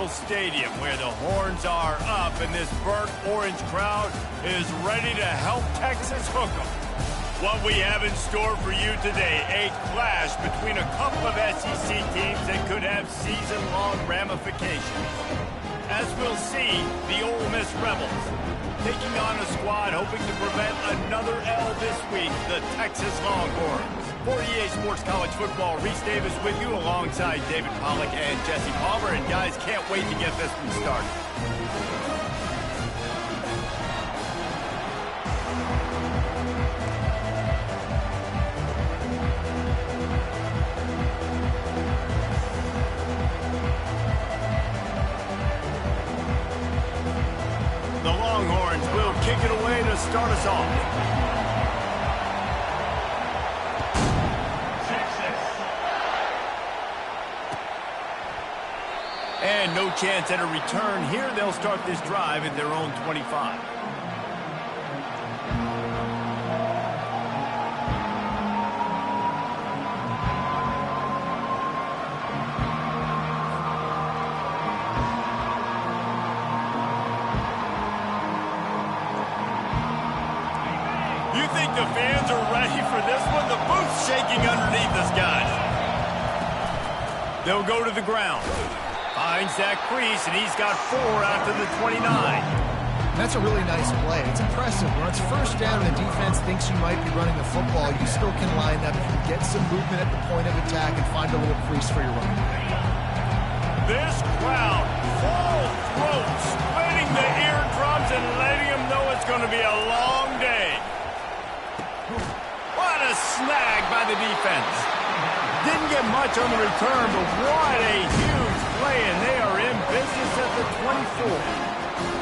Memorial Stadium, where the horns are up and this burnt orange crowd is ready to help Texas hook 'em. What we have in store for you today, a clash between a couple of SEC teams that could have season-long ramifications. As we'll see, the Ole Miss Rebels taking on a squad hoping to prevent another L this week, the Texas Longhorns. For EA Sports College Football, Reese Davis with you alongside David Pollack and Jesse Palmer. And guys, can't wait to get this one started. The Longhorns will kick it away to start us off. And no chance at a return here. They'll start this drive at their own 25. You think the fans are ready for this one? The booth's shaking underneath us, guys. They'll go to the ground. Finds that crease, and he's got 4 out to the 29. That's a really nice play. It's impressive. When it's first down and the defense thinks you might be running the football, you still can line up. You can get some movement at the point of attack and find a little crease for your run. This crowd, full throat, splitting the eardrums and letting them know it's going to be a long day. What a snag by the defense. Didn't get much on the return, but what a huge play, and they are in business at the 24.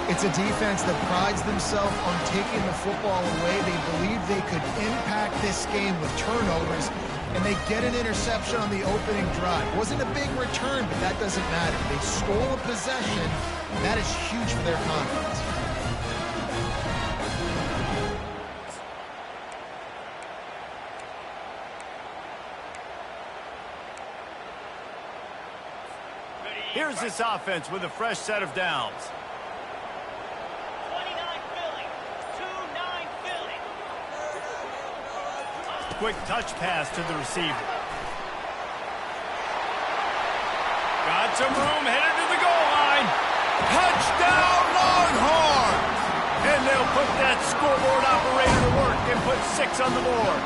It's a defense that prides themselves on taking the football away. They believe they could impact this game with turnovers, and they get an interception on the opening drive. Wasn't a big return, but that doesn't matter. They stole a possession, and that is huge for their confidence. Here's this offense with a fresh set of downs. 29 Philly. 2-9 Philly. Quick touch pass to the receiver. Got some room, headed to the goal line. Touchdown, Longhorns! And they'll put that scoreboard operator to work and put 6 on the board.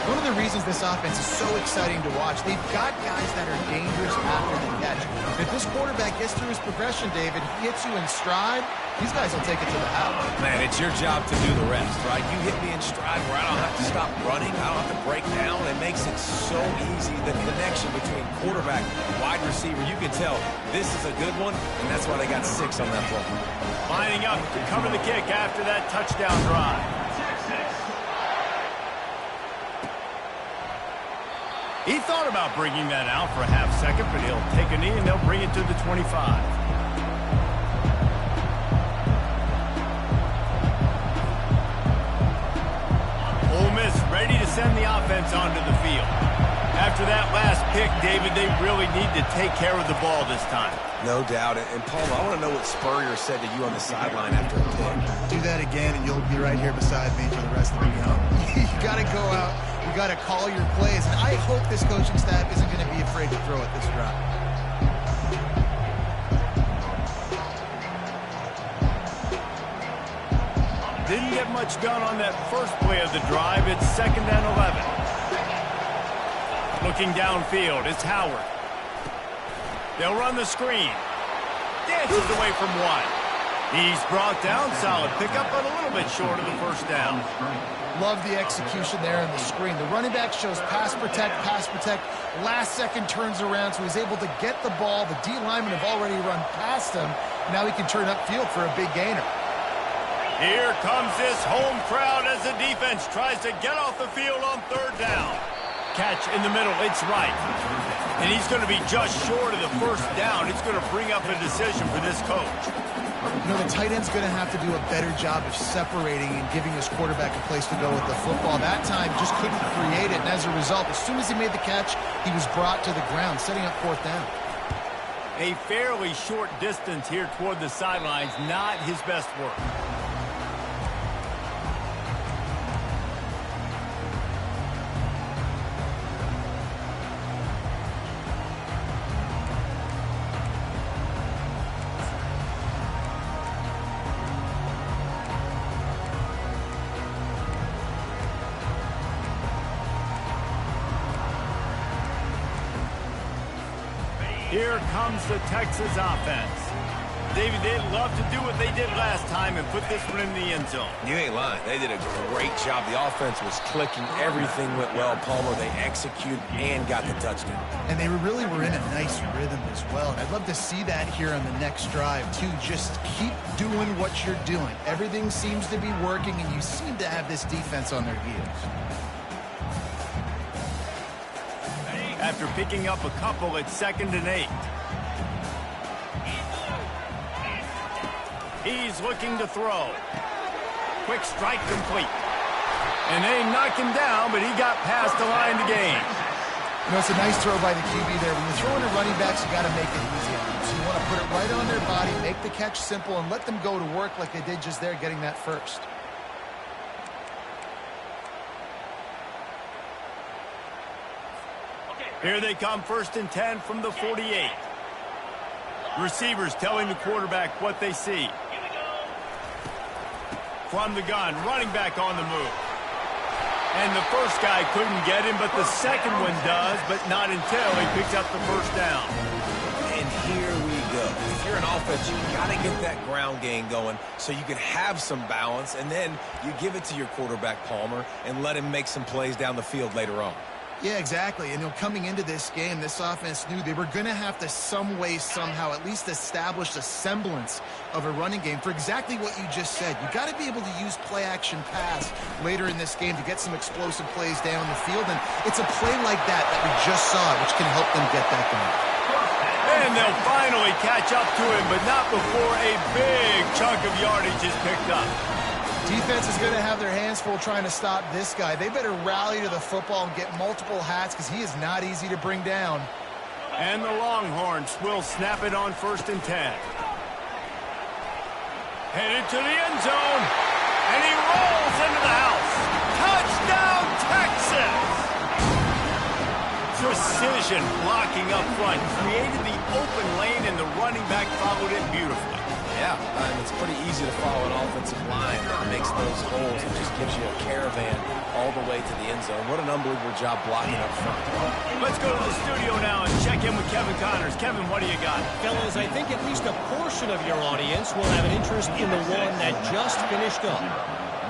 One of the reasons this offense is so exciting to watch, they've got guys that are dangerous after the catch. If this quarterback gets through his progression, David, he hits you in stride, these guys will take it to the house. Man, it's your job to do the rest, right? You hit me in stride where I don't have to stop running, I don't have to break down. It makes it so easy. The connection between quarterback and wide receiver, you can tell this is a good one, and that's why they got 6 on that play. Lining up to cover the kick after that touchdown drive. He thought about bringing that out for a half second, but he'll take a knee and they'll bring it to the 25. Ole Miss ready to send the offense onto the field. After that last pick, David, they really need to take care of the ball this time. No doubt. And Paul, I want to know what Spurrier said to you on the sideline after a pick. Do that again, and you'll be right here beside me for the rest of the game. You got to go out. You got to call your plays. And I hope this coaching staff isn't going to be afraid to throw at this drive. Didn't get much done on that first play of the drive. It's 2nd and 11. Looking downfield, it's Howard. They'll run the screen. Dances away from 1. He's brought down. Solid pickup, but a little bit short of the first down. Love the execution there on the screen. The running back shows pass protect, pass protect. Last second turns around, so he's able to get the ball. The D linemen have already run past him. Now he can turn upfield for a big gainer. Here comes this home crowd as the defense tries to get off the field on 3rd down. Catch in the middle, it's right. And he's going to be just short of the first down. It's going to bring up a decision for this coach. You know, the tight end's going to have to do a better job of separating and giving his quarterback a place to go with the football. That time just couldn't create it, and as a result, as soon as he made the catch, he was brought to the ground, setting up 4th down. A fairly short distance here toward the sidelines, not his best work. Here comes the Texas offense. David, they'd love to do what they did last time and put this one in the end zone. You ain't lying. They did a great job. The offense was clicking. Everything went well. Palmer, they executed and got the touchdown. And they really were in a nice rhythm as well. I'd love to see that here on the next drive, too. Just keep doing what you're doing. Everything seems to be working, and you seem to have this defense on their heels. After picking up a couple, it's 2nd and 8. He's looking to throw. Quick strike complete. And they knocked him down, but he got past the line to gain. You know, it's a nice throw by the QB there. When you're throwing to running backs, you got to make it easy on them. So you want to put it right on their body, make the catch simple, and let them go to work like they did just there, getting that first. Here they come, 1st and 10 from the 48. Receivers telling the quarterback what they see. From the gun, running back on the move. And the first guy couldn't get him, but the second one does, but not until he picks up the first down. And here we go. If you're an offense, you got to get that ground game going so you can have some balance, and then you give it to your quarterback, Palmer, and let him make some plays down the field later on. Yeah, exactly. And, coming into this game, this offense knew they were going to have to some way, somehow, at least establish a semblance of a running game for exactly what you just said. You got to be able to use play-action pass later in this game to get some explosive plays down the field. And it's a play like that we just saw, which can help them get that going. And they'll finally catch up to him, but not before a big chunk of yardage is picked up. Defense is going to have their hands full trying to stop this guy. They better rally to the football and get multiple hats because he is not easy to bring down. And the Longhorns will snap it on 1st and 10. Headed to the end zone. And he rolls into the house. Touchdown, Texas! Precision blocking up front. Created the open lane, and the running back followed it beautifully. Yeah, it's pretty easy to follow an offensive line that makes those holes and just gives you a caravan all the way to the end zone. What an unbelievable job blocking up front. Let's go to the studio now and check in with Kevin Connors. Kevin, what do you got? Fellas, I think at least a portion of your audience will have an interest in the one that just finished up.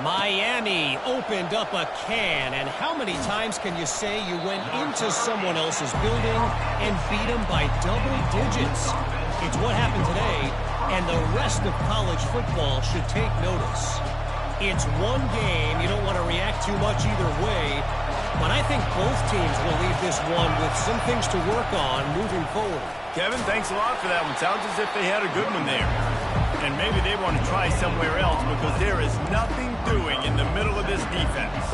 Miami opened up a can, and how many times can you say you went into someone else's building and beat them by double digits? It's what happened today, and the rest of college football should take notice. It's one game. You don't want to react too much either way, but I think both teams will leave this one with some things to work on moving forward. Kevin, thanks a lot for that one. Sounds as if they had a good one there. And maybe they want to try somewhere else because there is nothing doing in the middle of this defense.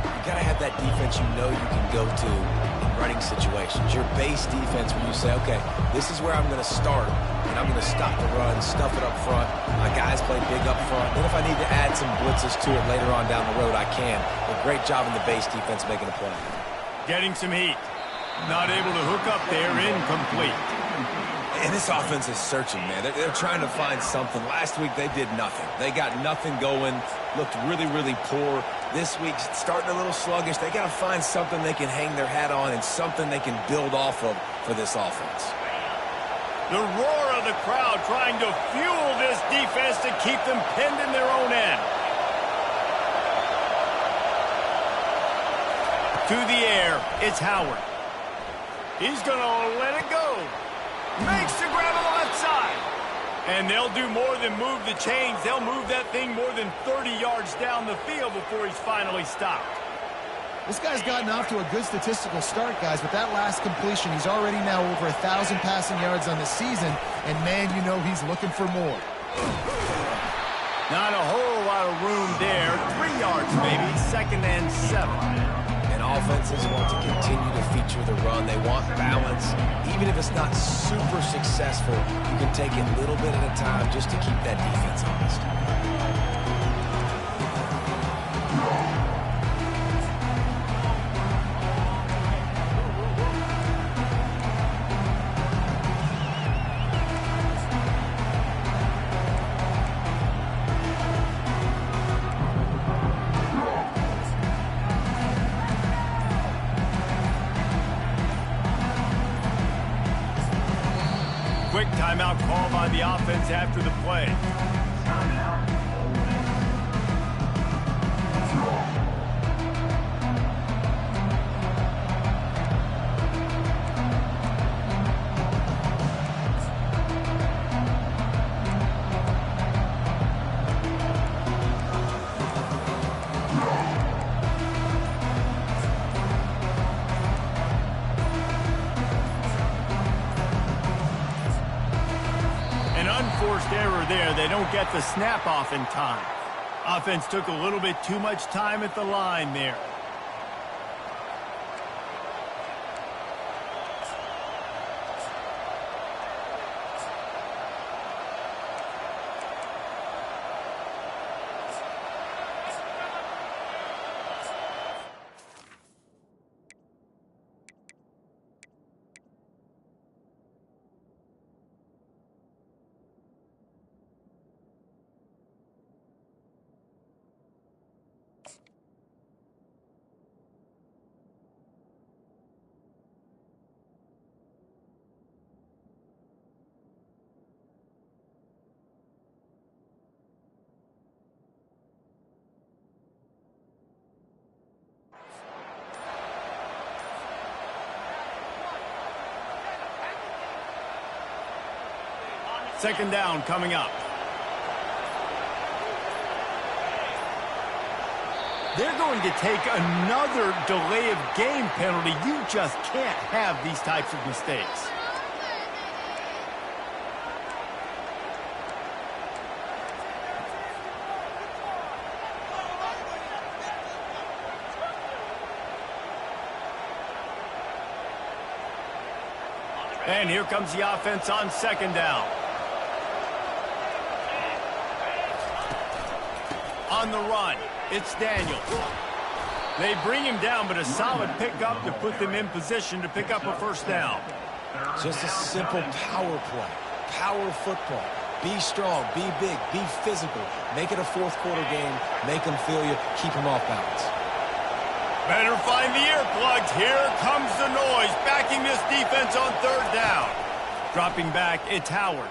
You got to have that defense you know you can go to in running situations. Your base defense where you say, okay, this is where I'm going to start, and I'm going to stop the run, stuff it up front. My guys play big up front. Then if I need to add some blitzes to it later on down the road, I can. But great job in the base defense making a play. Getting some heat. Not able to hook up there, incomplete. And this offense is searching, man. They're trying to find something. Last week, they did nothing. They got nothing going, looked really, really poor. This week, starting a little sluggish. They got to find something they can hang their hat on and something they can build off of for this offense. The roar of the crowd trying to fuel this defense to keep them pinned in their own end. To the air, it's Howard. He's going to let it go. Makes the grab on the left side. And they'll do more than move the chains. They'll move that thing more than 30 yards down the field before he's finally stopped. This guy's gotten off to a good statistical start, guys. With that last completion, he's already now over 1,000 passing yards on the season. And, man, you know he's looking for more. Not a whole lot of room there. 3 yards, maybe. 2nd and 7. Offenses want to continue to feature the run. They want balance. Even if it's not super successful, successful, you can take it a little bit at a time just to keep that defense honest. Quick timeout call by the offense after the play. Unforced error there. They don't get the snap off in time. Offense took a little bit too much time at the line there. Second down coming up. They're going to take another delay of game penalty. You just can't have these types of mistakes. And here comes the offense on second down. On the run, it's Daniels. They bring him down, but a solid pickup to put them in position to pick up a first down. Just a simple power play. Power football. Be strong, be big, be physical. Make it a fourth quarter game. Make them feel you. Keep them off balance. Better find the earplugs. Here comes the noise, backing this defense on third down. Dropping back, it's Howard.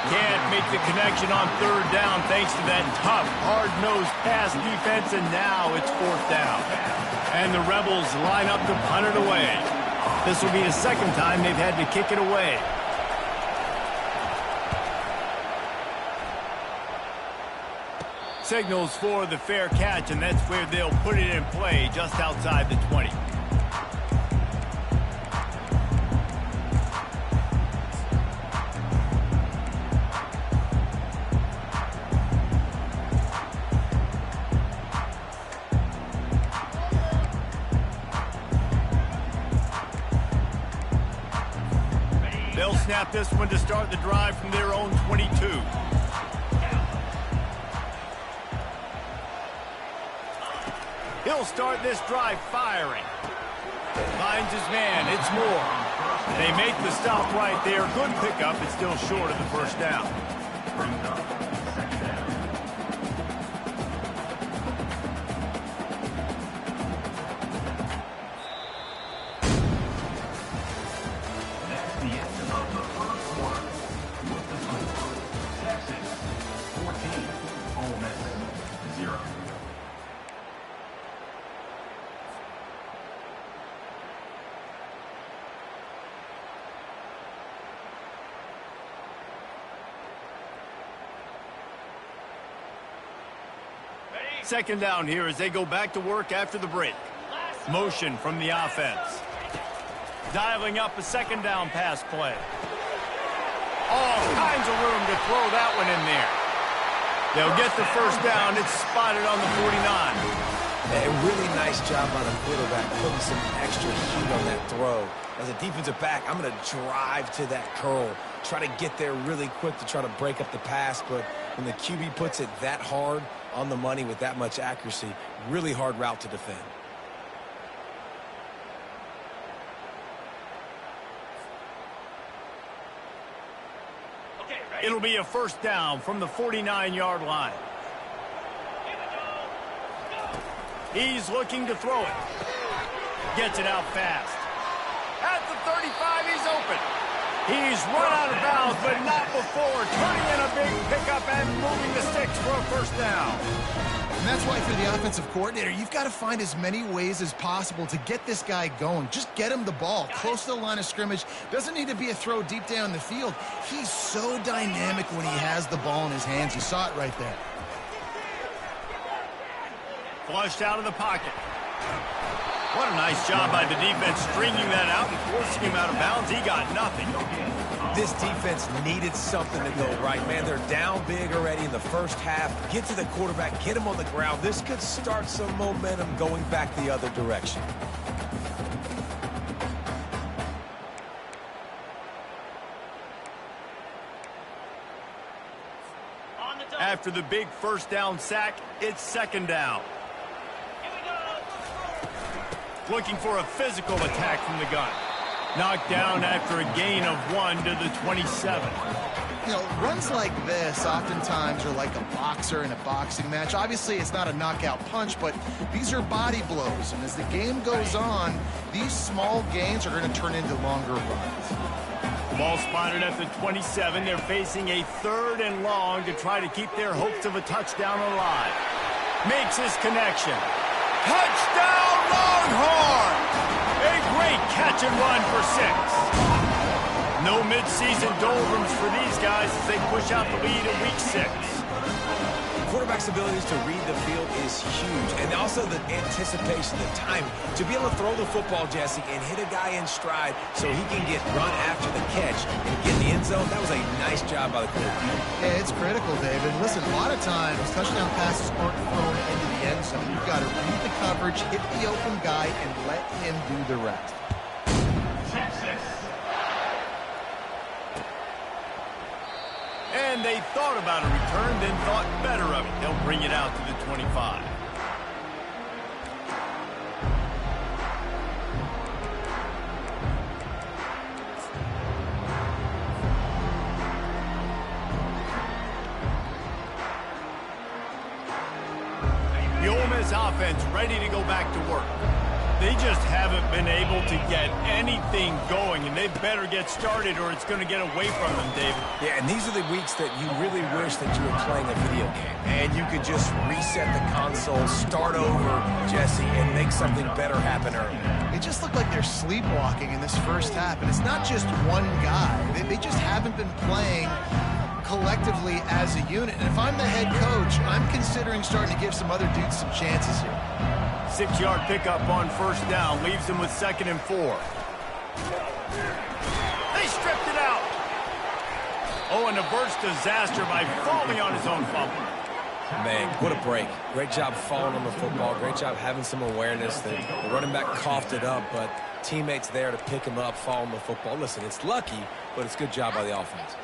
Can't make the connection on third down thanks to that tough, hard-nosed pass defense, and now it's fourth down. And the Rebels line up to punt it away. This will be the second time they've had to kick it away. Signals for the fair catch, and that's where they'll put it in play just outside the 20. They'll snap this one to start the drive from their own 22. He'll start this drive firing. Finds his man. It's Moore. They make the stop right there. Good pickup. It's still short of the first down. Second down here as they go back to work after the break. Motion from the offense. Dialing up a second down pass play. All kinds of room to throw that one in there. They'll get the first down. It's spotted on the 49. A really nice job by the quarterback putting some extra heat on that throw. As a defensive back, I'm going to drive to that curl, try to get there really quick to try to break up the pass, but when the QB puts it that hard on the money with that much accuracy, really hard route to defend. It'll be a first down from the 49-yard line. He's looking to throw it. Gets it out fast. At the 35, he's open. He's run out of bounds, but not before turning in a big pickup and moving the sticks for a first down. And that's why for the offensive coordinator, you've got to find as many ways as possible to get this guy going. Just get him the ball close to the line of scrimmage. Doesn't need to be a throw deep down the field. He's so dynamic when he has the ball in his hands. You saw it right there. Flushed out of the pocket. What a nice job by the defense stringing that out and forcing him out of bounds. He got nothing. This defense needed something to go right, man. They're down big already in the first half. Get to the quarterback, get him on the ground. This could start some momentum going back the other direction. After the big first down sack, it's second down. Looking for a physical attack from the gun. Knocked down after a gain of 1 to the 27. You know, runs like this oftentimes are like a boxer in a boxing match. Obviously, it's not a knockout punch, but these are body blows. And as the game goes on, these small gains are going to turn into longer runs. Ball spotted at the 27. They're facing a 3rd and long to try to keep their hopes of a touchdown alive. Makes his connection. Touchdown, Longhorn! A great catch and run for 6. No midseason doldrums for these guys as they push out the lead in week 6. Quarterback's abilities to read the field is huge, and also the anticipation, the timing. To be able to throw the football, Jesse, and hit a guy in stride so he can get run after the catch and get in the end zone, that was a nice job by the quarterback. Yeah, it's critical, David. Listen, a lot of times, touchdown passes aren't thrown into the end zone. You've got to read the coverage, hit the open guy, and let him do the rest. And they thought about a return, then thought better of it. They'll bring it out to the 25. The Ole Miss offense ready to go back to work. They just haven't been able to get anything going, and they better get started or it's going to get away from them, David. Yeah, and these are the weeks that you really wish that you were playing a video game, and you could just reset the console, start over, Jesse, and make something better happen early. They just look like they're sleepwalking in this first half, and it's not just one guy. They just haven't been playing collectively as a unit, and if I'm the head coach, I'm considering starting to give some other dudes some chances here. 6-yard pickup on first down leaves him with 2nd and 4. They stripped it out. Oh, and averts disaster by falling on his own fumble. Man, what a break. Great job falling on the football. Great job having some awareness. The running back coughed it up, but teammates there to pick him up, fall on the football. Listen, it's lucky, but it's a good job by the offense.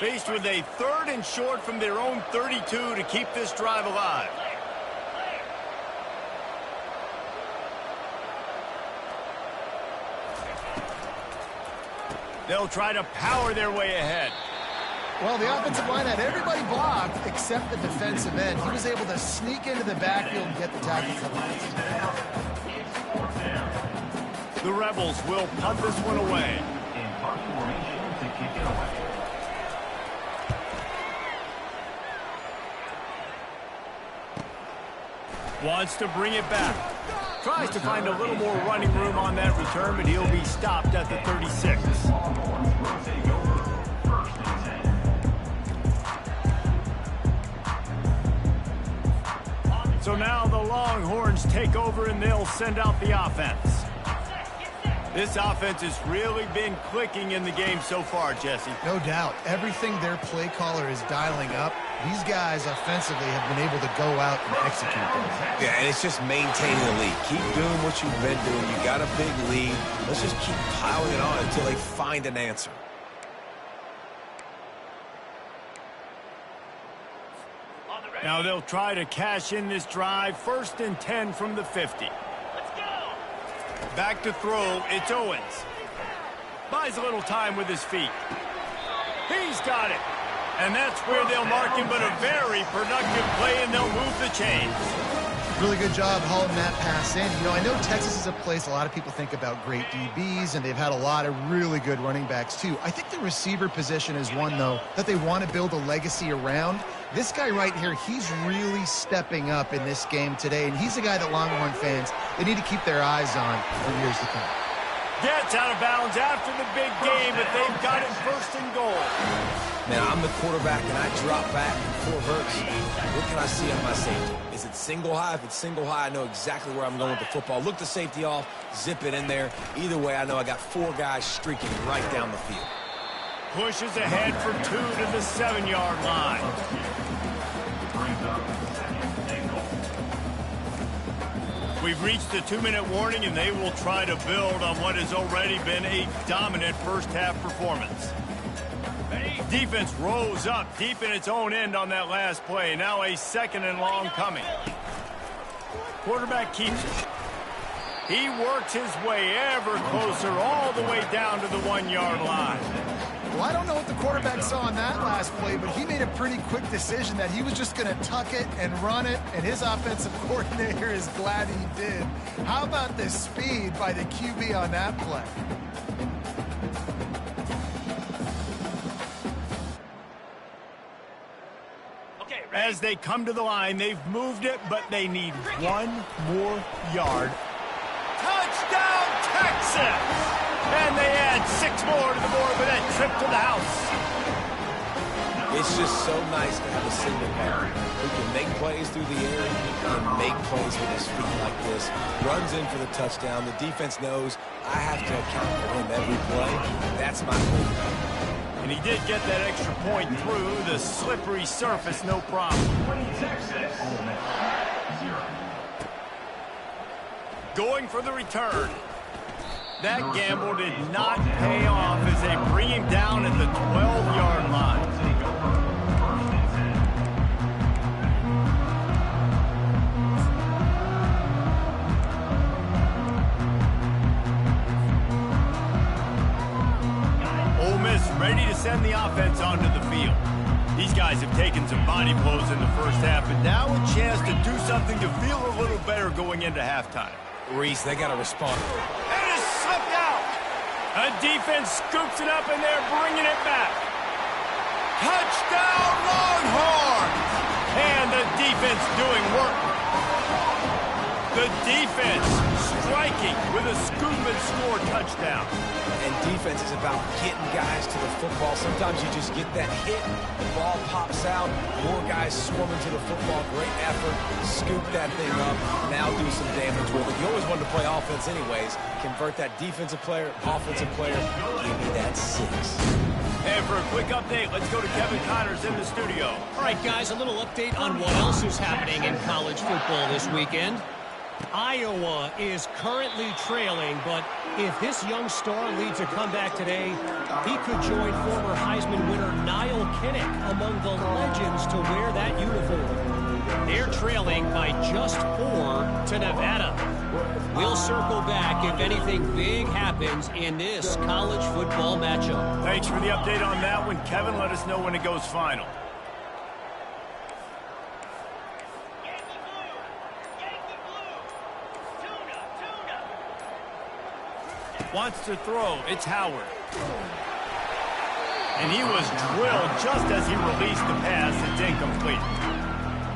Faced with a 3rd and short from their own 32 to keep this drive alive. They'll try to power their way ahead. Well, the offensive line had everybody blocked except the defensive end. He was able to sneak into the backfield and get the tackle for loss. The Rebels will punt this one away. Wants to bring it back. Tries to find a little more running room on that return, but he'll be stopped at the 36. So now the Longhorns take over and they'll send out the offense. This offense has really been clicking in the game so far, Jesse. No doubt. Everything their play caller is dialing up, these guys offensively have been able to go out and execute them. Yeah, and it's just maintaining the lead. Keep doing what you've been doing. You got a big lead. Let's just keep piling it on until they find an answer. Now they'll try to cash in this drive. 1st and 10 from the 50. Let's go. Back to throw, it's Owens. Buys a little time with his feet. He's got it. And that's where they'll mark him, but a very productive play, and they'll move the chains. Really good job hauling that pass in. You know, I know Texas is a place a lot of people think about great DBs, and they've had a lot of really good running backs, too. I think the receiver position is one, though, that they want to build a legacy around. This guy right here, he's really stepping up in this game today, and he's a guy that Longhorn fans, they need to keep their eyes on for years to come. Gets out of bounds after the big game, but they've got it 1st and goal. Man, I'm the quarterback, and I drop back 4 verts. What can I see on my safety? Is it single high? If it's single high, I know exactly where I'm going with the football. Look the safety off, zip it in there. Either way, I know I got 4 guys streaking right down the field. Pushes ahead for 2 to the 7-yard line. We've reached the 2-minute warning, and they will try to build on what has already been a dominant first-half performance. Defense rose up deep in its own end on that last play. Now a 2nd and long coming. Quarterback keeps it. He works his way ever closer all the way down to the 1-yard line. Well, I don't know what the quarterback saw on that last play, but he made a pretty quick decision that he was just going to tuck it and run it, and his offensive coordinator is glad he did. How about the speed by the QB on that play? As they come to the line, they've moved it, but they need 1 more yard. Touchdown, Texas! And they add 6 more to the board with that trip to the house. It's just so nice to have a single guy who can make plays through the air and make plays with his feet like this. Runs in for the touchdown. The defense knows I have to account for him every play. That's my quarterback. And he did get that extra point through the slippery surface, no problem. Going for the return. That gamble did not pay off as they bring him down at the 12-yard line. Ole Miss ready to send the offense onto the field. These guys have taken some body blows in the first half, but now a chance to do something to feel a little better going into halftime. Reese, they got to respond. And it's slipped out. A defense scoops it up, and they're bringing it back. Touchdown, Longhorns! And the defense doing work. The defense striking with a scoop and score touchdown. And defense is about getting guys to the football. Sometimes you just get that hit, the ball pops out, more guys swarming to the football. Great effort, scoop that thing up, now do some damage with it. You always wanted to play offense anyways. Convert that defensive player, offensive player, give me that 6. And for a quick update, let's go to Kevin Connors in the studio. All right, guys, a little update on what else is happening in college football this weekend. Iowa is currently trailing, but if this young star leads a comeback today, he could join former Heisman winner Niall Kinnick among the legends to wear that uniform. They're trailing by just 4 to Nevada. We'll circle back if anything big happens in this college football matchup. Thanks for the update on that one, Kevin. Let us know when it goes final. Wants to throw. It's Howard. And he was drilled just as he released the pass. It's incomplete.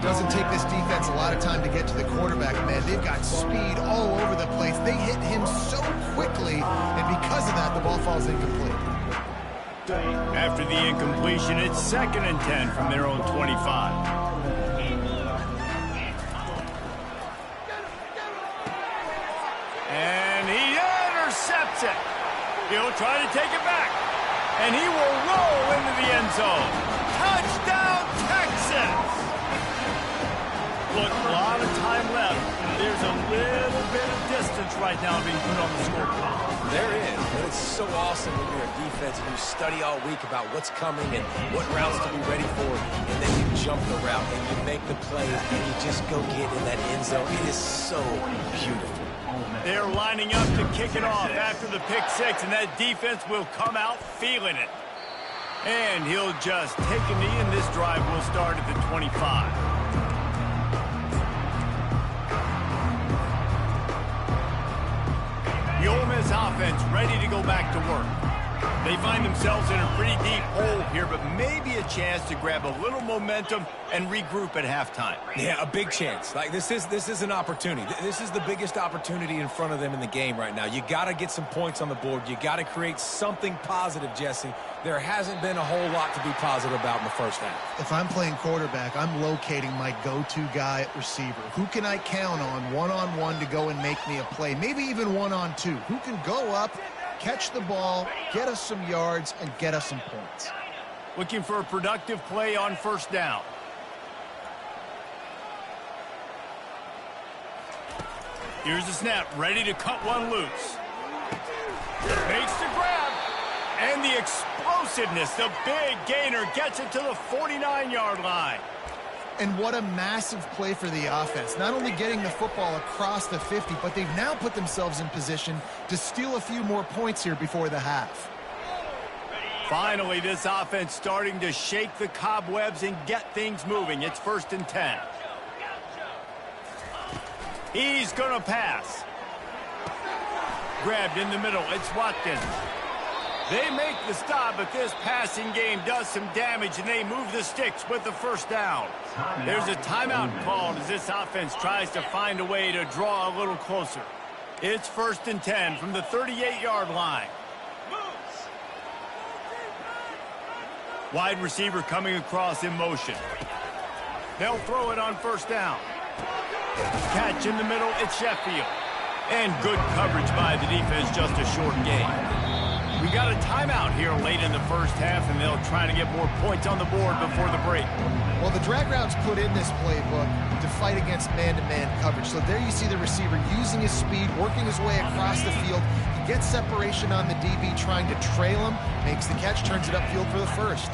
Doesn't take this defense a lot of time to get to the quarterback, man. They've got speed all over the place. They hit him so quickly, and because of that, the ball falls incomplete. After the incompletion, it's 2nd and 10 from their own 25. And he intercepts gets it. He'll try to take it back. And he will roll into the end zone. Touchdown, Texas! Look, a lot of time left. There's a little bit of distance right now being put on the scoreboard. There is, but it's so awesome when you're a defense and you study all week about what's coming and what routes to be ready for, and then you jump the route and you make the play and you just go get in that end zone. It is so beautiful. They're lining up to kick it off after the pick six, and that defense will come out feeling it. And he'll just take a knee, and this drive will start at the 25. The Ole Miss offense ready to go back to work. They find themselves in a pretty deep hole here, but maybe a chance to grab a little momentum and regroup at halftime. Yeah, a big chance. Like this is an opportunity. This is the biggest opportunity in front of them in the game right now. You got to get some points on the board. You got to create something positive, Jesse. There hasn't been a whole lot to be positive about in the first half. If I'm playing quarterback, I'm locating my go-to guy at receiver. Who can I count on one-on-one to go and make me a play? Maybe even one-on-two. Who can go up, catch the ball, get us some yards, and get us some points? Looking for a productive play on first down. Here's the snap, ready to cut one loose. Makes the grab. And the explosiveness, the big gainer gets it to the 49-yard line. And what a massive play for the offense. Not only getting the football across the 50, but they've now put themselves in position to steal a few more points here before the half. Finally, this offense starting to shake the cobwebs and get things moving. It's 1st and 10. He's going to pass. Grabbed in the middle. It's Watkins. They make the stop, but this passing game does some damage, and they move the sticks with the first down. There's a timeout called as this offense tries to find a way to draw a little closer. It's 1st and 10 from the 38-yard line. Wide receiver coming across in motion. They'll throw it on first down. Catch in the middle, it's Sheffield. And good coverage by the defense, just a short gain. We got a timeout here late in the first half, and they'll try to get more points on the board before the break. Well, the drag routes put in this playbook to fight against man-to-man coverage. So there you see the receiver using his speed, working his way across the field. He gets separation on the DB, trying to trail him, makes the catch, turns it upfield for the first.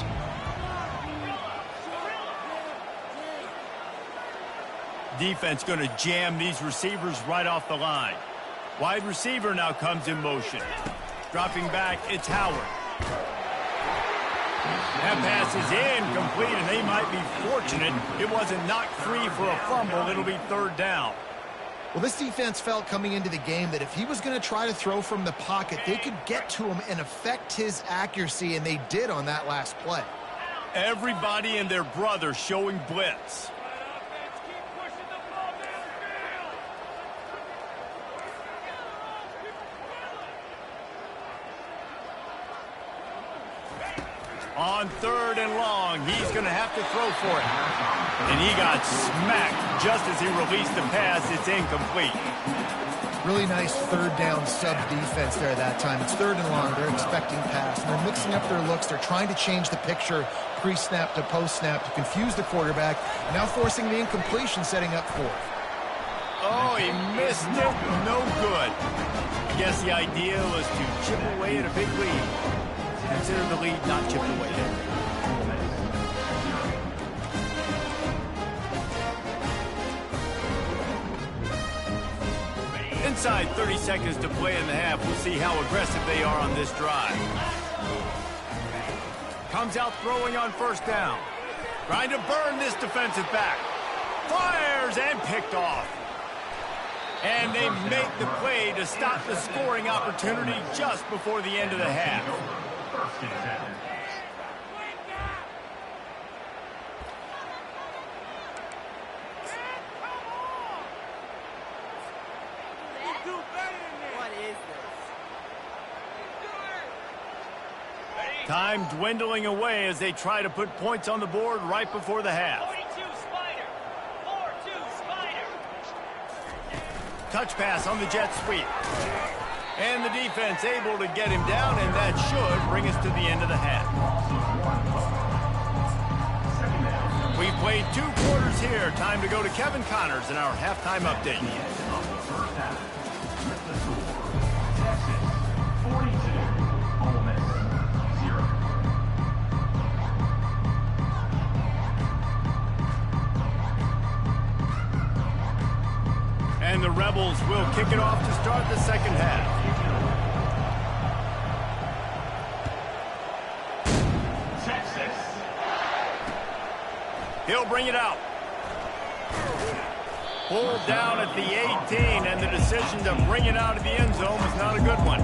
Defense going to jam these receivers right off the line. Wide receiver now comes in motion. Dropping back, it's Howard. That pass is incomplete, and they might be fortunate it wasn't knocked free for a fumble. It'll be 3rd down. Well, this defense felt coming into the game that if he was going to try to throw from the pocket, they could get to him and affect his accuracy, and they did on that last play. Everybody and their brother showing blitz. On 3rd and long, he's going to have to throw for it. And he got smacked just as he released the pass. It's incomplete. Really nice 3rd down sub defense there that time. It's 3rd and long. They're expecting pass. And they're mixing up their looks. They're trying to change the picture pre-snap to post-snap to confuse the quarterback. Now forcing the incompletion, setting up 4th. Oh, he missed it. No good. I guess the idea was to chip away at a big lead. Consider the lead not chipped away yet. Inside 30 seconds to play in the half. We'll see how aggressive they are on this drive. Comes out throwing on first down. Trying to burn this defensive back. Fires and picked off. And they make the play to stop the scoring opportunity just before the end of the half. Time dwindling away as they try to put points on the board right before the half. 42 Spider. 4-2 Spider. Touch pass on the jet sweep. And the defense able to get him down, and that should bring us to the end of the half. We've played 2 quarters here. Time to go to Kevin Connors in our halftime update. And the Rebels will kick it off to start the second half. Texas. He'll bring it out. Pulled down at the 18, and the decision to bring it out of the end zone was not a good one.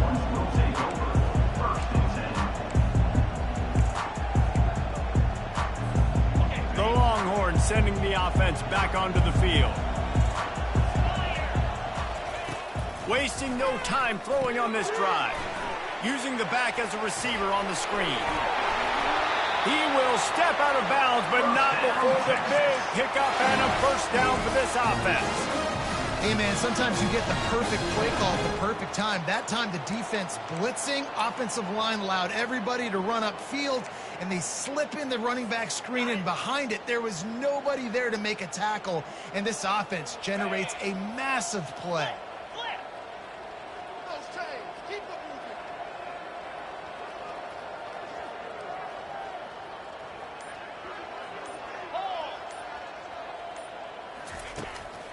The Longhorns sending the offense back onto the field. Wasting no time throwing on this drive. Using the back as a receiver on the screen. He will step out of bounds, but not before the big pickup and a first down for this offense. Hey, man, sometimes you get the perfect play call at the perfect time. That time, the defense blitzing, offensive line allowed everybody to run upfield, and they slip in the running back screen, and behind it, there was nobody there to make a tackle, and this offense generates a massive play.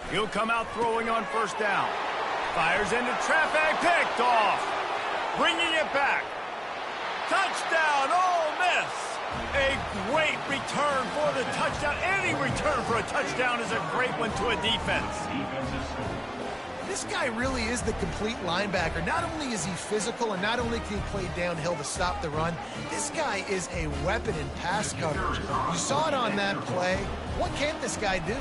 He'll come out throwing on first down. Fires into traffic, picked off. Bringing it back. Touchdown, Ole Miss. A great return for the touchdown. Any return for a touchdown is a great one to a defense. This guy really is the complete linebacker. Not only is he physical and not only can he play downhill to stop the run, this guy is a weapon in pass coverage. You saw it on that play. What can this guy do?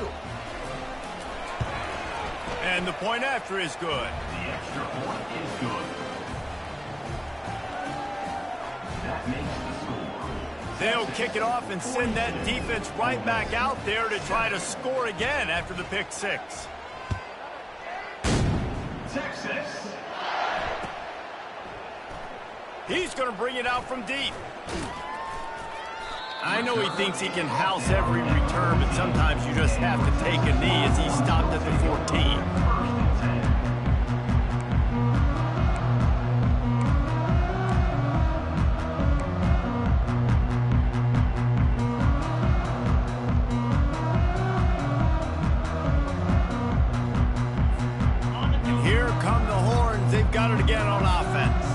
And the point after is good. The extra point is good. That makes the score. They'll kick it off and send that defense right back out there to try to score again after the pick six. Texas. He's going to bring it out from deep. I know he thinks he can house every return, but sometimes you just have to take a knee as he stopped at the 14. Here come the Horns. They've got it again on offense.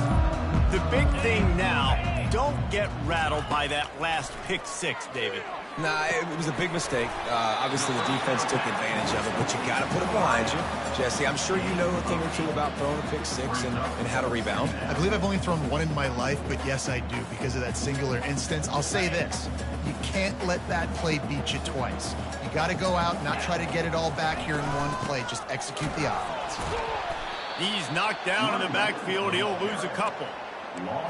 The big thing now, don't get rattled by that last pick six, David. Nah, it was a big mistake. Obviously, the defense took advantage of it, but you got to put it behind you. Jesse, I'm sure you know a thing or two about throwing a pick six and how to rebound. I believe I've only thrown one in my life, but yes, I do because of that singular instance. I'll say this. You can't let that play beat you twice. You got to go out, not try to get it all back here in one play. Just execute the offense. He's knocked down in the backfield. He'll lose a couple.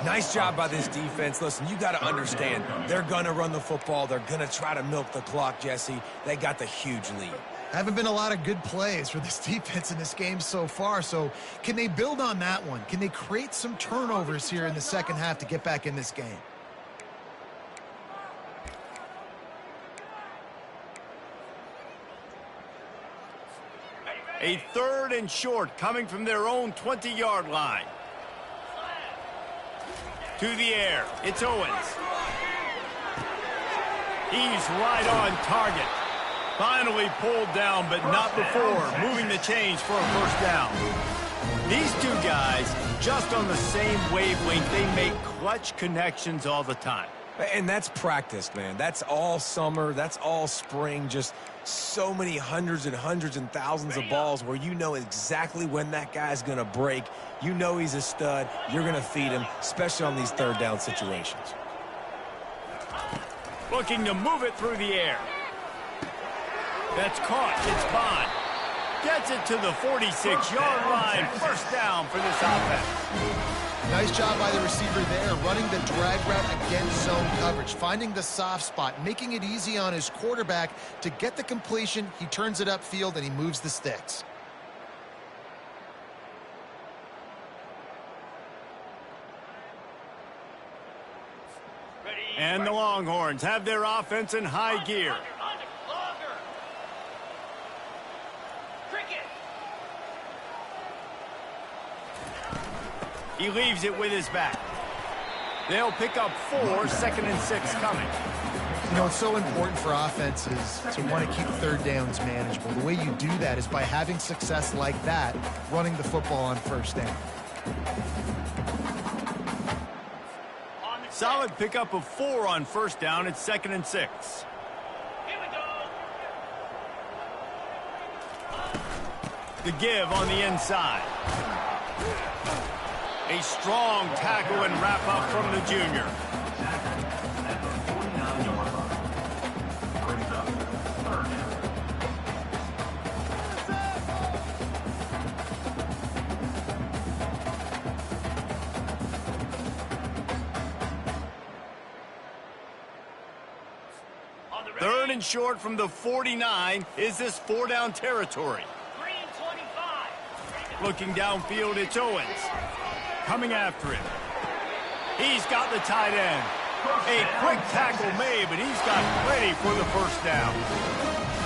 Nice job by this defense. Listen, you got to understand, they're going to run the football. They're going to try to milk the clock, Jesse. They got the huge lead. Haven't been a lot of good plays for this defense in this game so far, so can they build on that one? Can they create some turnovers here in the second half to get back in this game? A 3rd and short coming from their own 20-yard line. To the air, it's Owens. He's right on target. Finally pulled down, but not before moving the chains for a first down. These two guys, just on the same wavelength, they make clutch connections all the time. And that's practice, man. That's all summer. That's all spring. Just so many hundreds and thousands of balls where you know exactly when that guy's going to break. You know he's a stud. You're going to feed him, especially on these 3rd down situations. Looking to move it through the air. That's caught. It's Bond. Gets it to the 46-yard line. First down for this offense. Nice job by the receiver there, running the drag route against zone coverage, finding the soft spot, making it easy on his quarterback to get the completion. He turns it upfield, and he moves the sticks. And the Longhorns have their offense in high gear. Longer. Cricket. He leaves it with his back. They'll pick up 4, 2nd and 6 coming. You know, it's so important for offenses to want to keep third downs manageable. The way you do that is by having success like that, running the football on first down. Solid pickup of 4 on first down. It's 2nd and 6. Here we go. The give on the inside. A strong tackle and wrap up from the junior. Third and short from the 49. Is this 4-down territory? 3 and 25. Looking downfield, it's Owens. Coming after him. He's got the tight end. A quick tackle made, but he's got plenty for the first down.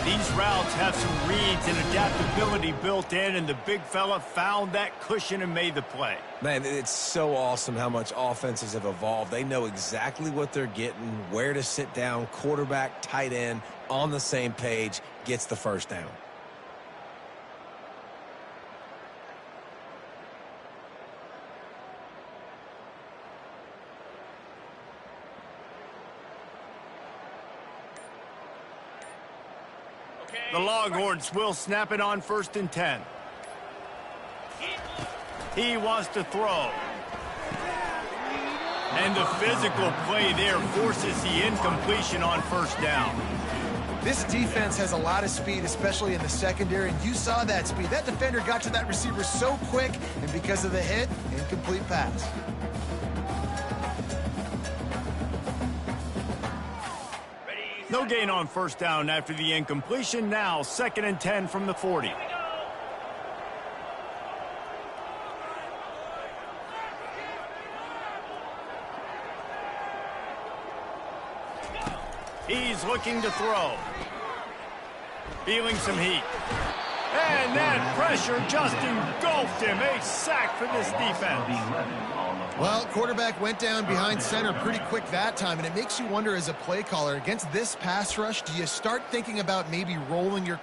These routes have some reads and adaptability built in, and the big fella found that cushion and made the play. Man, it's so awesome how much offenses have evolved. They know exactly what they're getting, where to sit down, quarterback, tight end, on the same page, gets the first down. The Longhorns will snap it on 1st and 10. He wants to throw. And the physical play there forces the incompletion on first down. This defense has a lot of speed, especially in the secondary, and you saw that speed. That defender got to that receiver so quick, and because of the hit, incomplete pass. No gain on first down after the incompletion. Now 2nd and 10 from the 40. He's looking to throw. Feeling some heat. And that pressure just engulfed him. A sack for this defense. Well, quarterback went down behind center pretty quick that time, and it makes you wonder as a play caller, against this pass rush, do you start thinking about maybe rolling your...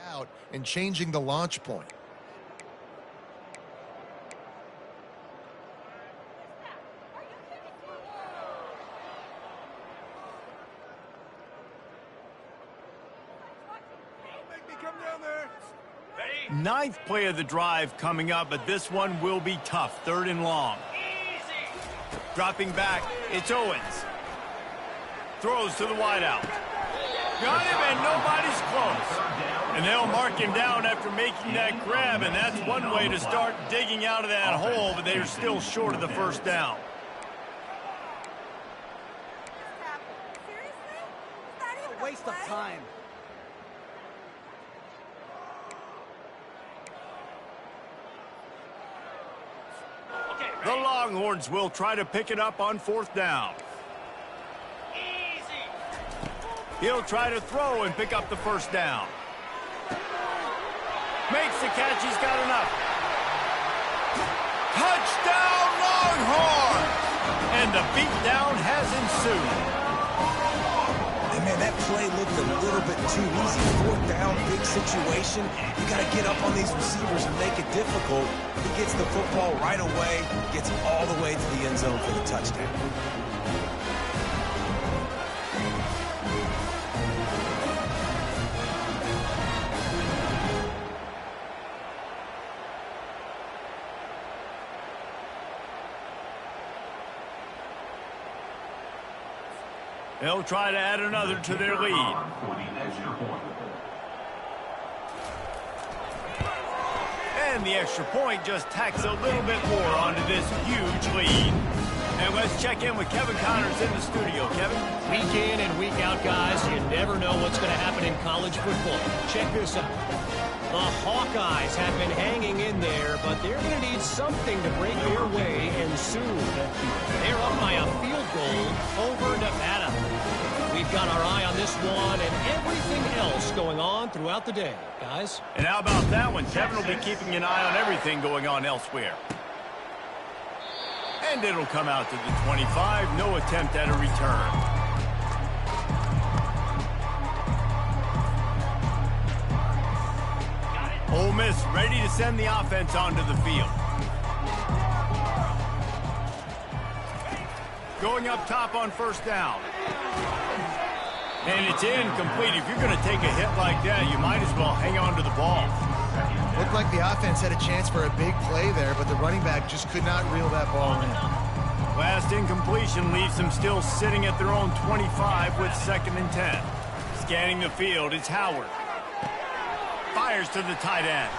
out and changing the launch point. Ninth play of the drive coming up, but this one will be tough. 3rd and long. Dropping back, it's Owens. Throws to the wideout. Got him, and nobody's close. And they'll mark him down after making that grab, and that's one way to start digging out of that hole, but they are still short of the first down. It's a waste of time. The Longhorns will try to pick it up on 4th down. He'll try to throw and pick up the first down. Makes the catch. He's got enough. Touchdown, Longhorns! And the beatdown has ensued. And man, that play looked a little bit too easy. 4th down, big situation. You got to get up on these receivers and make it difficult. He gets the football right away, gets all the way to the end zone for the touchdown. They'll try to add another to their lead. For the extra point. And the extra point just tacks a little bit more onto this huge lead. And let's check in with Kevin Connors in the studio. Kevin? Week in and week out, guys, you never know what's going to happen in college football. Check this out. The Hawkeyes have been hanging in there, but they're going to need something to break their way, and soon. They're up by a field goal over Nevada. We've got our eye on this one and everything else going on throughout the day, guys. And how about that one? Kevin will be keeping an eye on everything going on elsewhere. And it'll come out to the 25. No attempt at a return. Ole Miss ready to send the offense onto the field. Going up top on first down. And it's incomplete. If you're going to take a hit like that, you might as well hang on to the ball. Looked like the offense had a chance for a big play there, but the running back just could not reel that ball in. Last incompletion leaves them still sitting at their own 25 with 2nd and 10. Scanning the field, it's Howard. Fires to the tight end.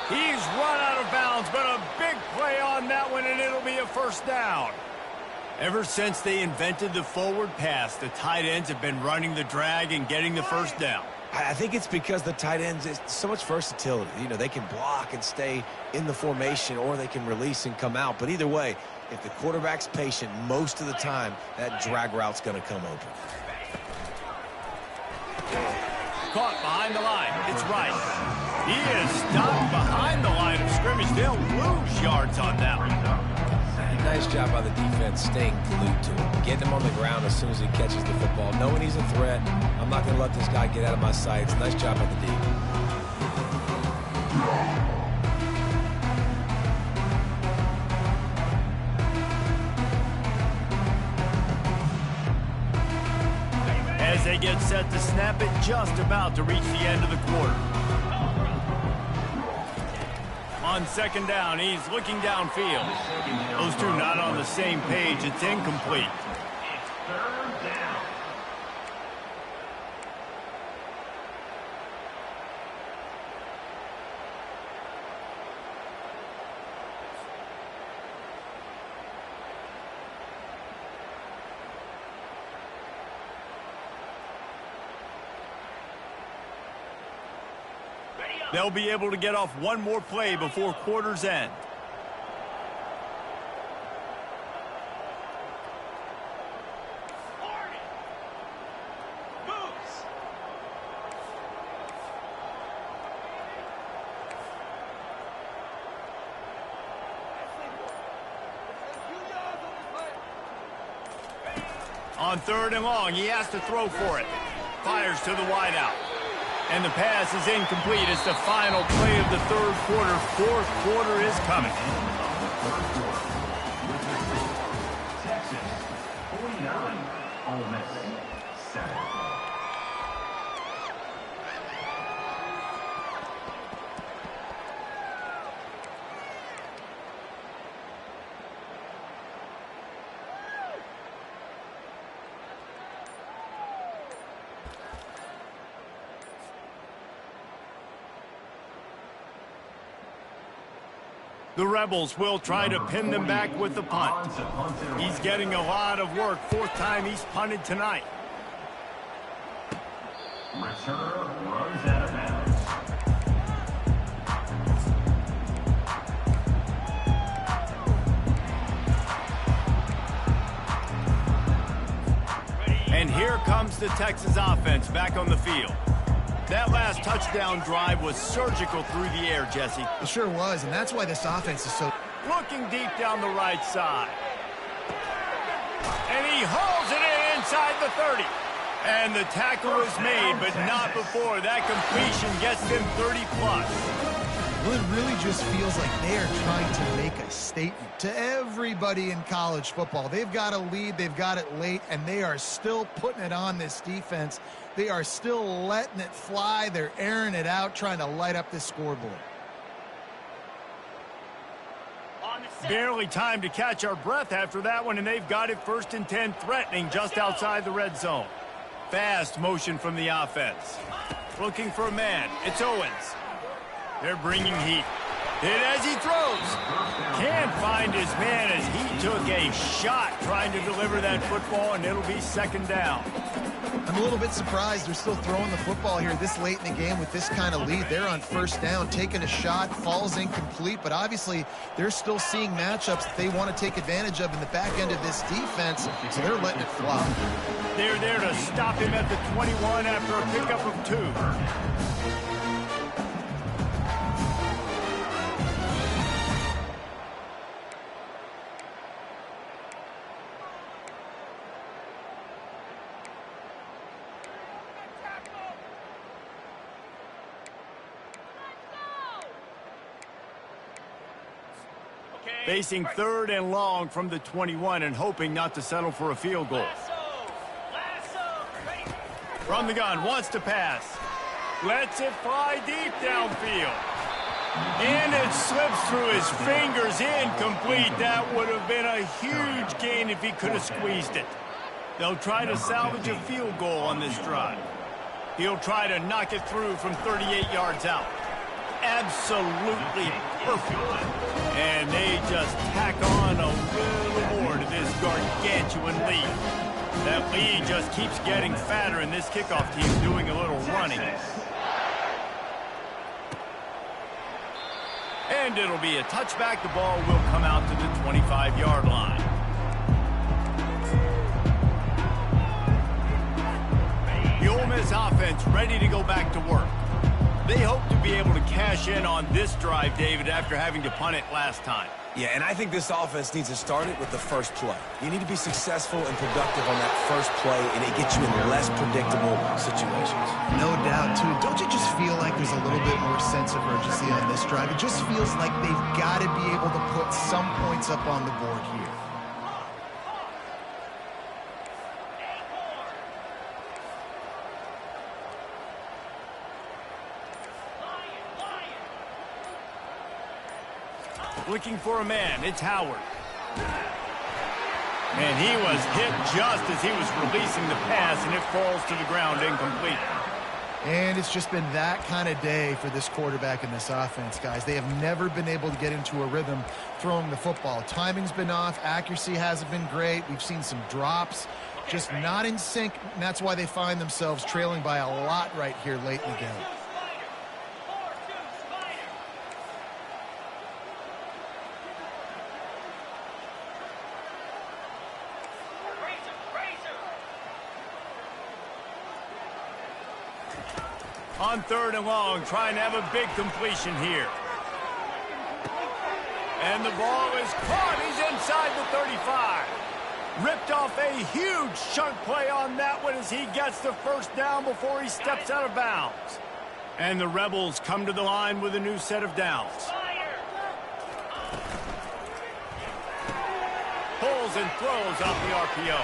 He's run out of bounds, but a big play on that one, and it'll be a first down. Ever since they invented the forward pass, the tight ends have been running the drag and getting the first down. I think it's because the tight ends, it's so much versatility. You know, they can block and stay in the formation, or they can release and come out. But either way, if the quarterback's patient, most of the time, that drag route's going to come open. Caught behind the line. It's right. He is stopped behind the line of scrimmage. They'll lose yards on that one. Nice job by the defense staying glued to him, getting him on the ground as soon as he catches the football, knowing he's a threat. I'm not going to let this guy get out of my sights. Nice job by the D. As they get set to snap it, just about to reach the end of the quarter. On 2nd down, he's looking downfield. Those two not on the same page. It's incomplete. It's 3rd down. They'll be able to get off one more play before quarter's end. On 3rd and long, he has to throw for it. Fires to the wideout. And the pass is incomplete. It's the final play of the 3rd quarter. 4th quarter is coming. Texas 49, Ole Miss 7. The Rebels will try to pin them back with the punt. He's getting a lot of work. 4th time he's punted tonight. Returner runs out of bounds. And here comes the Texas offense back on the field. That last touchdown drive was surgical through the air, Jesse. It sure was, and that's why this offense is so... Looking deep down the right side. And he hauls it in inside the 30. And the tackle is made, but not before. That completion gets them 30-plus. Well, it really just feels like they are trying to make a statement to everybody in college football. They've got a lead, they've got it late, and they are still putting it on this defense. They are still letting it fly. They're airing it out, trying to light up this scoreboard. On the Barely time to catch our breath after that one, and they've got it 1st and 10, threatening just outside the red zone. Fast motion from the offense. Looking for a man. It's Owens. They're bringing heat. Hit as he throws. Can't find his man as he took a shot trying to deliver that football, and it'll be 2nd down. I'm a little bit surprised they're still throwing the football here this late in the game with this kind of lead. They're on 1st down, taking a shot, falls incomplete, but obviously they're still seeing matchups that they want to take advantage of in the back end of this defense, so they're letting it fly. They're there to stop him at the 21 after a pickup of 2. Facing 3rd and long from the 21 and hoping not to settle for a field goal. From the gun, wants to pass. Lets it fly deep downfield. And it slips through his fingers, incomplete. That would have been a huge gain if he could have squeezed it. They'll try to salvage a field goal on this drive. He'll try to knock it through from 38 yards out. Absolutely perfect. And they just tack on a little more to this gargantuan lead. That lead just keeps getting fatter, and this kickoff team's doing a little running. And it'll be a touchback. The ball will come out to the 25-yard line. The Ole Miss offense ready to go back to work. They hope to be able to cash in on this drive, David, after having to punt it last time. Yeah, and I think this offense needs to start it with the first play. You need to be successful and productive on that first play, and it gets you in less predictable situations. No doubt, too. Don't you just feel like there's a little bit more sense of urgency on this drive? It just feels like they've got to be able to put some points up on the board here. Looking for a man. It's Howard. And he was hit just as he was releasing the pass, and it falls to the ground incomplete. And it's just been that kind of day for this quarterback and this offense, guys. They have never been able to get into a rhythm throwing the football. Timing's been off. Accuracy hasn't been great. We've seen some drops. Just not in sync, and that's why they find themselves trailing by a lot right here late in the game. On 3rd and long, trying to have a big completion here. And the ball is caught. He's inside the 35. Ripped off a huge chunk play on that one as he gets the 1st down before he steps out of bounds. And the Rebels come to the line with a new set of downs. Pulls and throws off the RPO.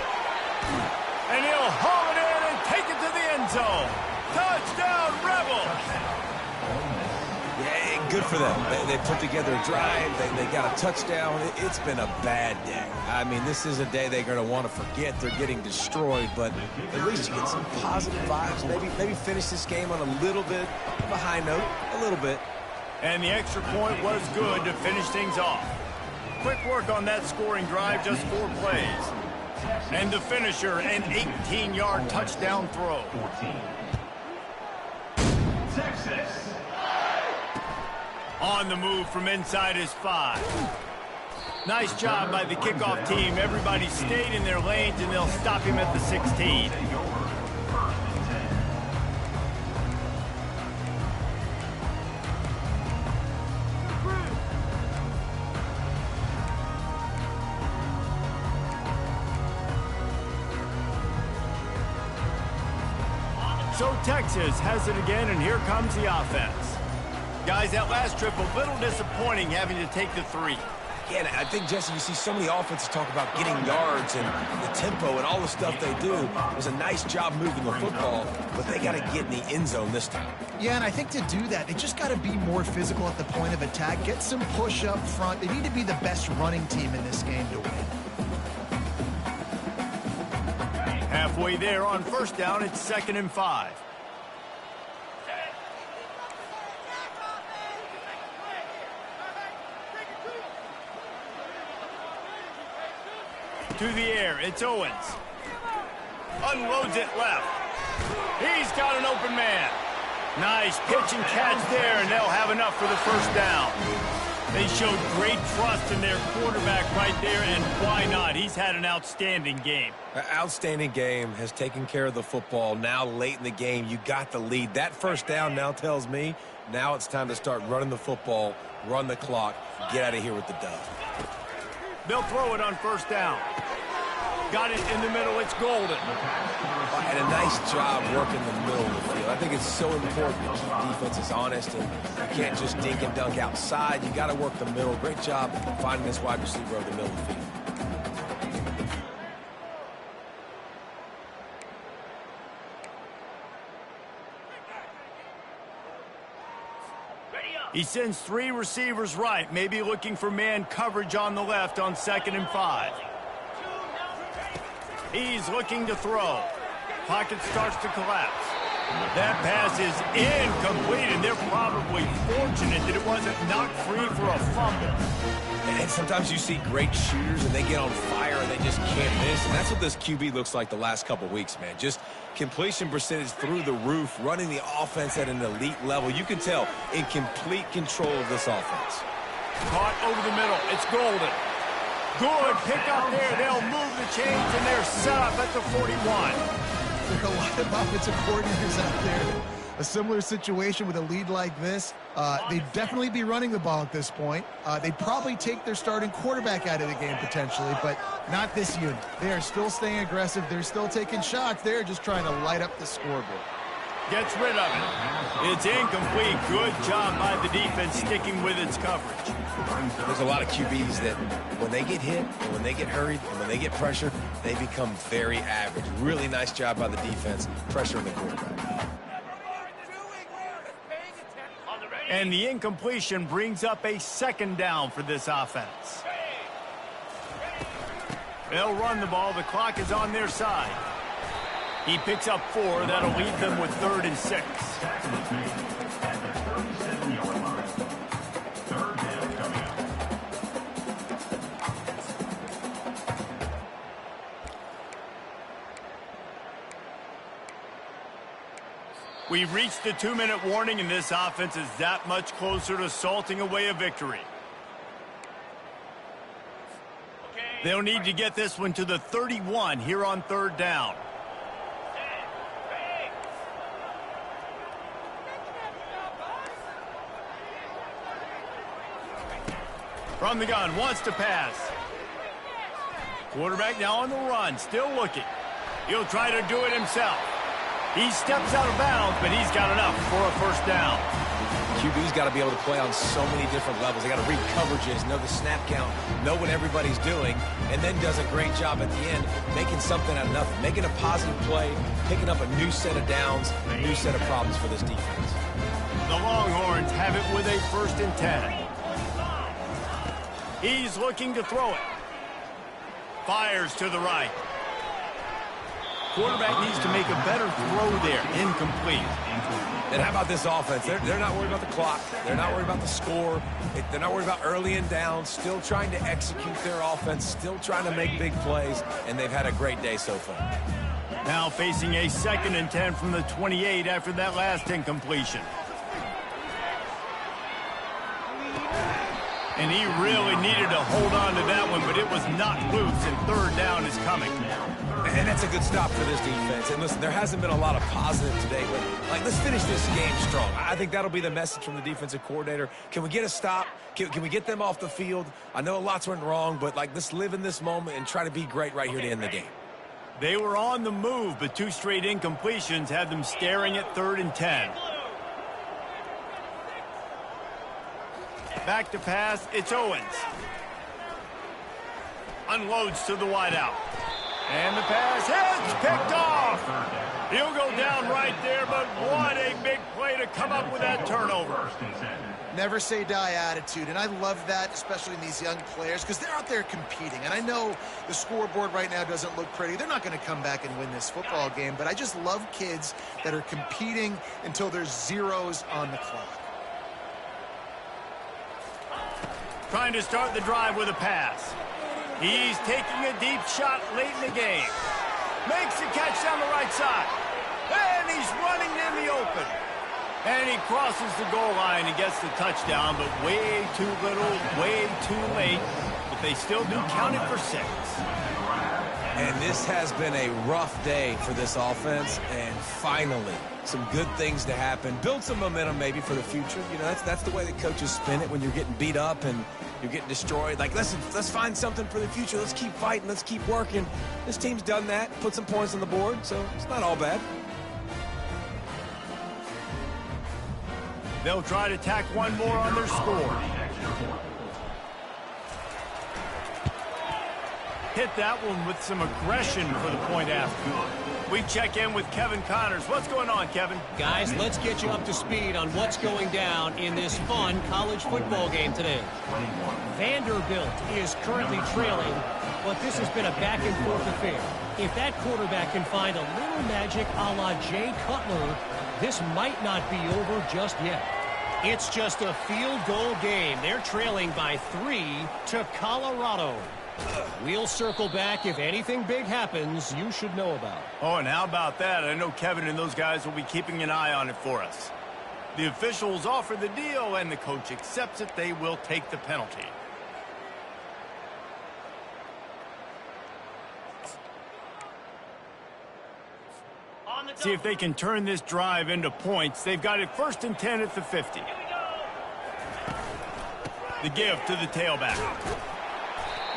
And he'll haul it in and take it to the end zone. Touchdown, Rebels! Yeah, good for them. They put together a drive. They got a touchdown. It's been a bad day. I mean, this is a day they're going to want to forget. They're getting destroyed, but at least you get some positive vibes. Maybe finish this game on a little bit of a high note, a little bit. And the extra point was good to finish things off. Quick work on that scoring drive, just 4 plays. And the finisher, an 18-yard touchdown throw. Texas. On the move from inside his 5. Nice job by the kickoff team. Everybody stayed in their lanes, and they'll stop him at the 16. So Texas has it again, and here comes the offense. Guys, that last trip, a little disappointing having to take the 3. Yeah, and I think, Jesse, you see so many offenses talk about getting yards and the tempo and all the stuff they do. It was a nice job moving the football, but they got to get in the end zone this time. Yeah, and I think to do that, they just got to be more physical at the point of attack, get some push up front. They need to be the best running team in this game to win. Halfway there on first down, it's 2nd and 5. To the air, it's Owens. Unloads it left. He's got an open man. Nice pitch and catch there, and they'll have enough for the first down. They showed great trust in their quarterback right there, and why not? He's had an outstanding game. An outstanding game, has taken care of the football. Now late in the game, you got the lead. That first down now tells me now it's time to start running the football, run the clock, get out of here with the dub. They'll throw it on first down. Got it in the middle. It's Golden. And a nice job working the middle of the field. I think it's so important that the defense is honest, and you can't just dink and dunk outside. You got to work the middle. Great job finding this wide receiver over the middle of the field. He sends 3 receivers right, maybe looking for man coverage on the left on 2nd and 5. He's looking to throw. Pocket starts to collapse. That pass is incomplete, and they're probably fortunate that it wasn't knocked free for a fumble. And sometimes you see great shooters, and they get on fire, and they just can't miss. And that's what this QB looks like the last couple weeks, man. Just completion percentage through the roof, running the offense at an elite level. You can tell in complete control of this offense. Caught over the middle. It's Golden. Good pick up there. They'll move the chains, and they're set up at the 41. There are a lot of offensive coordinators out there. A similar situation with a lead like this, they'd definitely be running the ball at this point. They'd probably take their starting quarterback out of the game potentially, but not this unit. They are still staying aggressive. They're still taking shots. They're just trying to light up the scoreboard. Gets rid of it. It's incomplete. Good job by the defense sticking with its coverage. There's a lot of QBs that when they get hit, and when they get hurried, and when they get pressured, they become very average. Really nice job by the defense, pressuring the quarterback. And the incompletion brings up a 2nd down for this offense. They'll run the ball. The clock is on their side. He picks up 4. That'll leave them with 3rd and 6. We've reached the 2-minute warning, and this offense is that much closer to salting away a victory. They'll need to get this one to the 31 here on 3rd down. From the gun, wants to pass. Quarterback now on the run, still looking. He'll try to do it himself. He steps out of bounds, but he's got enough for a first down. QB's got to be able to play on so many different levels. They got to read coverages, know the snap count, know what everybody's doing, and then does a great job at the end making something out of nothing, making a positive play, picking up a new set of downs, a new set of problems for this defense. The Longhorns have it with a 1st and 10. He's looking to throw it. Fires to the right. Quarterback needs to make a better throw there. Incomplete. And how about this offense? They're not worried about the clock. They're not worried about the score. They're not worried about early and down. Still trying to execute their offense. Still trying to make big plays. And they've had a great day so far. Now facing a 2nd and 10 from the 28 after that last incompletion. And he really needed to hold on to that one, but it was not loose, and 3rd down is coming. And that's a good stop for this defense. And listen, there hasn't been a lot of positive today, but let's finish this game strong. I think that'll be the message from the defensive coordinator. Can we get a stop? Can we get them off the field? I know lots went wrong, but let's live in this moment and try to be great right here to end the game. They were on the move, but 2 straight incompletions had them staring at 3rd and 10. Back to pass, it's Owens. Unloads to the wideout. And the pass hits, picked off. He'll go down right there, but what a big play to come up with that turnover. Never say die attitude, and I love that, especially in these young players, because they're out there competing. And I know the scoreboard right now doesn't look pretty. They're not going to come back and win this football game, but I just love kids that are competing until there's zeros on the clock. Trying to start the drive with a pass. He's taking a deep shot late in the game. Makes the catch down the right side. And he's running in the open. And he crosses the goal line and gets the touchdown, but way too little, way too late. But they still do count it for 6. And this has been a rough day for this offense, and finally, some good things to happen. Build some momentum maybe for the future. You know, that's the way that coaches spin it when you're getting beat up and you're getting destroyed. Like, let's find something for the future. Let's keep fighting. Let's keep working. This team's done that, put some points on the board, so it's not all bad. They'll try to tack one more on their score. Hit that one with some aggression for the point after. We check in with Kevin Connors. What's going on, Kevin? Guys, let's get you up to speed on what's going down in this fun college football game today. Vanderbilt is currently trailing, but this has been a back-and-forth affair. If that quarterback can find a little magic a la Jay Cutler, this might not be over just yet. It's just a field goal game. They're trailing by 3 to Colorado. We'll circle back if anything big happens you should know about. Oh, and how about that? I know Kevin and those guys will be keeping an eye on it for us. The officials offer the deal, and the coach accepts it. They will take the penalty. See if they can turn this drive into points. They've got it 1st and 10 at the 50. The give to the tailback.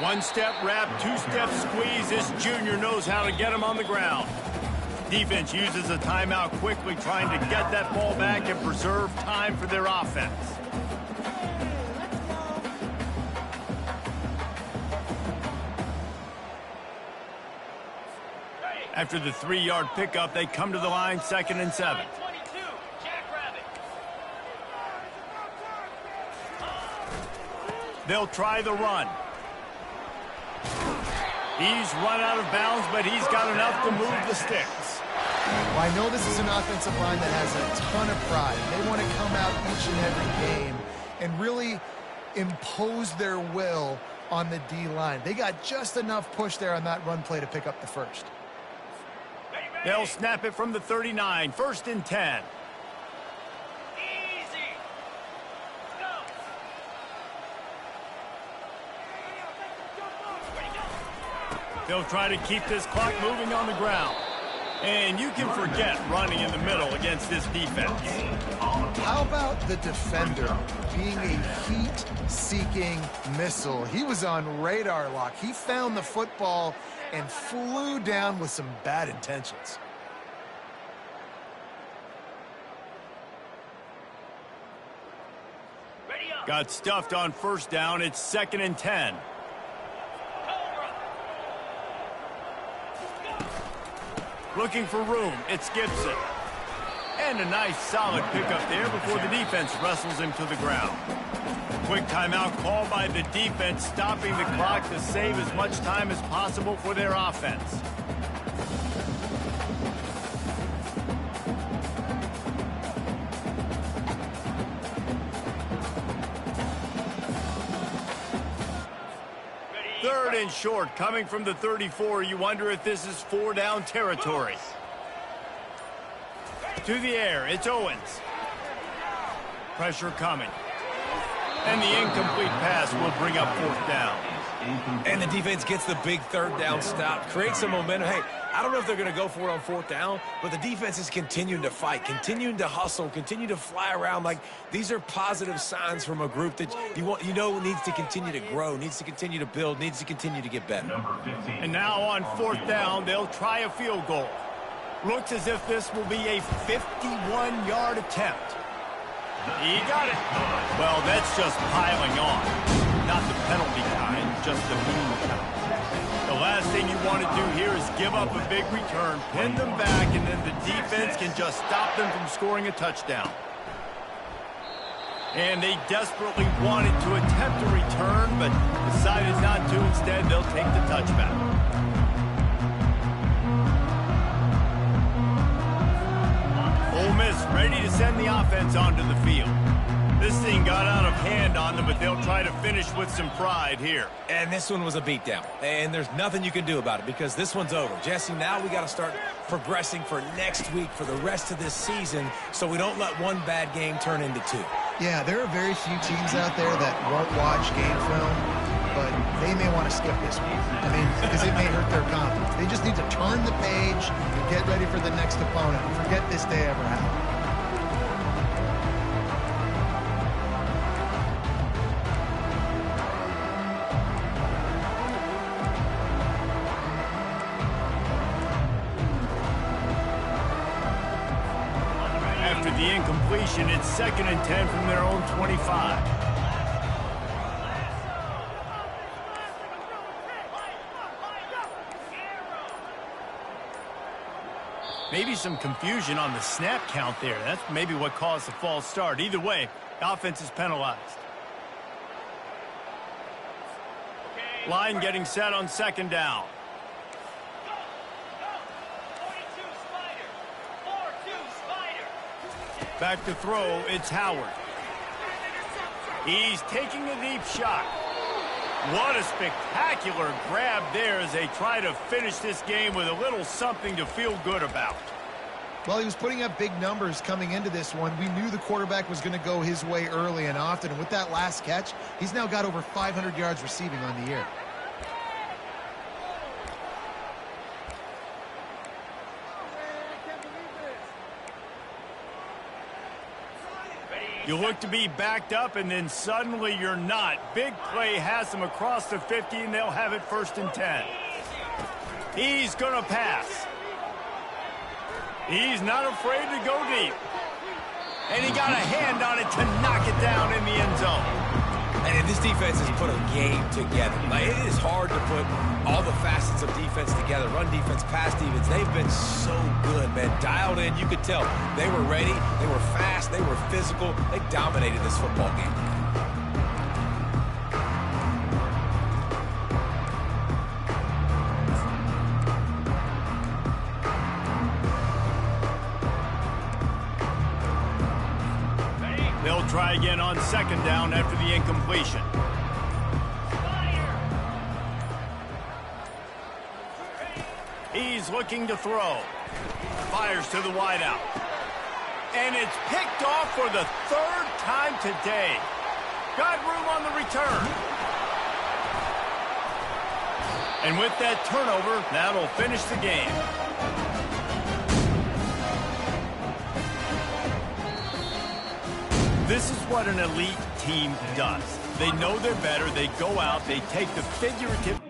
One-step wrap, two-step squeeze. This junior knows how to get him on the ground. Defense uses a timeout quickly, trying to get that ball back and preserve time for their offense. After the 3-yard pickup, they come to the line, 2nd and 7. They'll try the run. He's run out of bounds, but he's got enough to move the sticks. Well, I know this is an offensive line that has a ton of pride. They want to come out each and every game and really impose their will on the D-line. They got just enough push there on that run play to pick up the first. They'll snap it from the 39, 1st and 10. They'll try to keep this clock moving on the ground. And you can forget running in the middle against this defense. How about the defender being a heat-seeking missile? He was on radar lock. He found the football and flew down with some bad intentions. Got stuffed on 1st down. It's 2nd and 10. Looking for room. It's Gibson. And a nice solid pickup there before the defense wrestles him to the ground. Quick timeout called by the defense, stopping the clock to save as much time as possible for their offense. Third and short, coming from the 34. You wonder if this is 4-down territory. To the air, it's Owens. Pressure coming. And the incomplete pass will bring up 4th down. And the defense gets the big 3rd down stop, creates some momentum. Hey, I don't know if they're going to go for it on 4th down, but the defense is continuing to fight, continuing to hustle, continue to fly around. Like, these are positive signs from a group that you know needs to continue to grow, needs to continue to build, needs to continue to get better. And now on 4th down, they'll try a field goal. Looks as if this will be a 51-yard attempt. He got it. Well, that's just piling on. Not the penalty kind, just the mean kind. The last thing you want to do here is give up a big return, pin them back, and then the defense can just stop them from scoring a touchdown. And they desperately wanted to attempt a return, but decided not to. Instead, they'll take the touchback. Ole Miss ready to send the offense onto the field. This thing got out of hand on them, but they'll try to finish with some pride here. And this one was a beatdown. And there's nothing you can do about it because this one's over. Jesse, now we got to start progressing for next week for the rest of this season so we don't let one bad game turn into two. Yeah, there are very few teams out there that won't watch game film, but they may want to skip this one. I mean, because it may hurt their confidence. They just need to turn the page and get ready for the next opponent and forget this day ever happened. After the incompletion, it's 2nd and 10 from their own 25. Maybe some confusion on the snap count there. That's maybe what caused the false start. Either way, the offense is penalized. Line getting set on 2nd down. Back to throw, it's Howard. He's taking a deep shot. What a spectacular grab there as they try to finish this game with a little something to feel good about. Well, he was putting up big numbers coming into this one. We knew the quarterback was going to go his way early and often. And with that last catch, he's now got over 500 yards receiving on the year. You look to be backed up, and then suddenly you're not. Big play has them across the 50, and they'll have it 1st and 10. He's going to pass. He's not afraid to go deep. And he got a hand on it to knock it down in the end zone. And this defense has put a game together. Like, it is hard to put all the facets of defense together. Run defense, pass defense. They've been so good, man. Dialed in. You could tell they were ready. They were fast. They were physical. They dominated this football game. They'll try again on 2nd down after the incompletion. He's looking to throw. Fires to the wideout. And it's picked off for the 3rd time today. Got room on the return. And with that turnover, that'll finish the game. This is what an elite team does. They know they're better. They go out. They take the figurative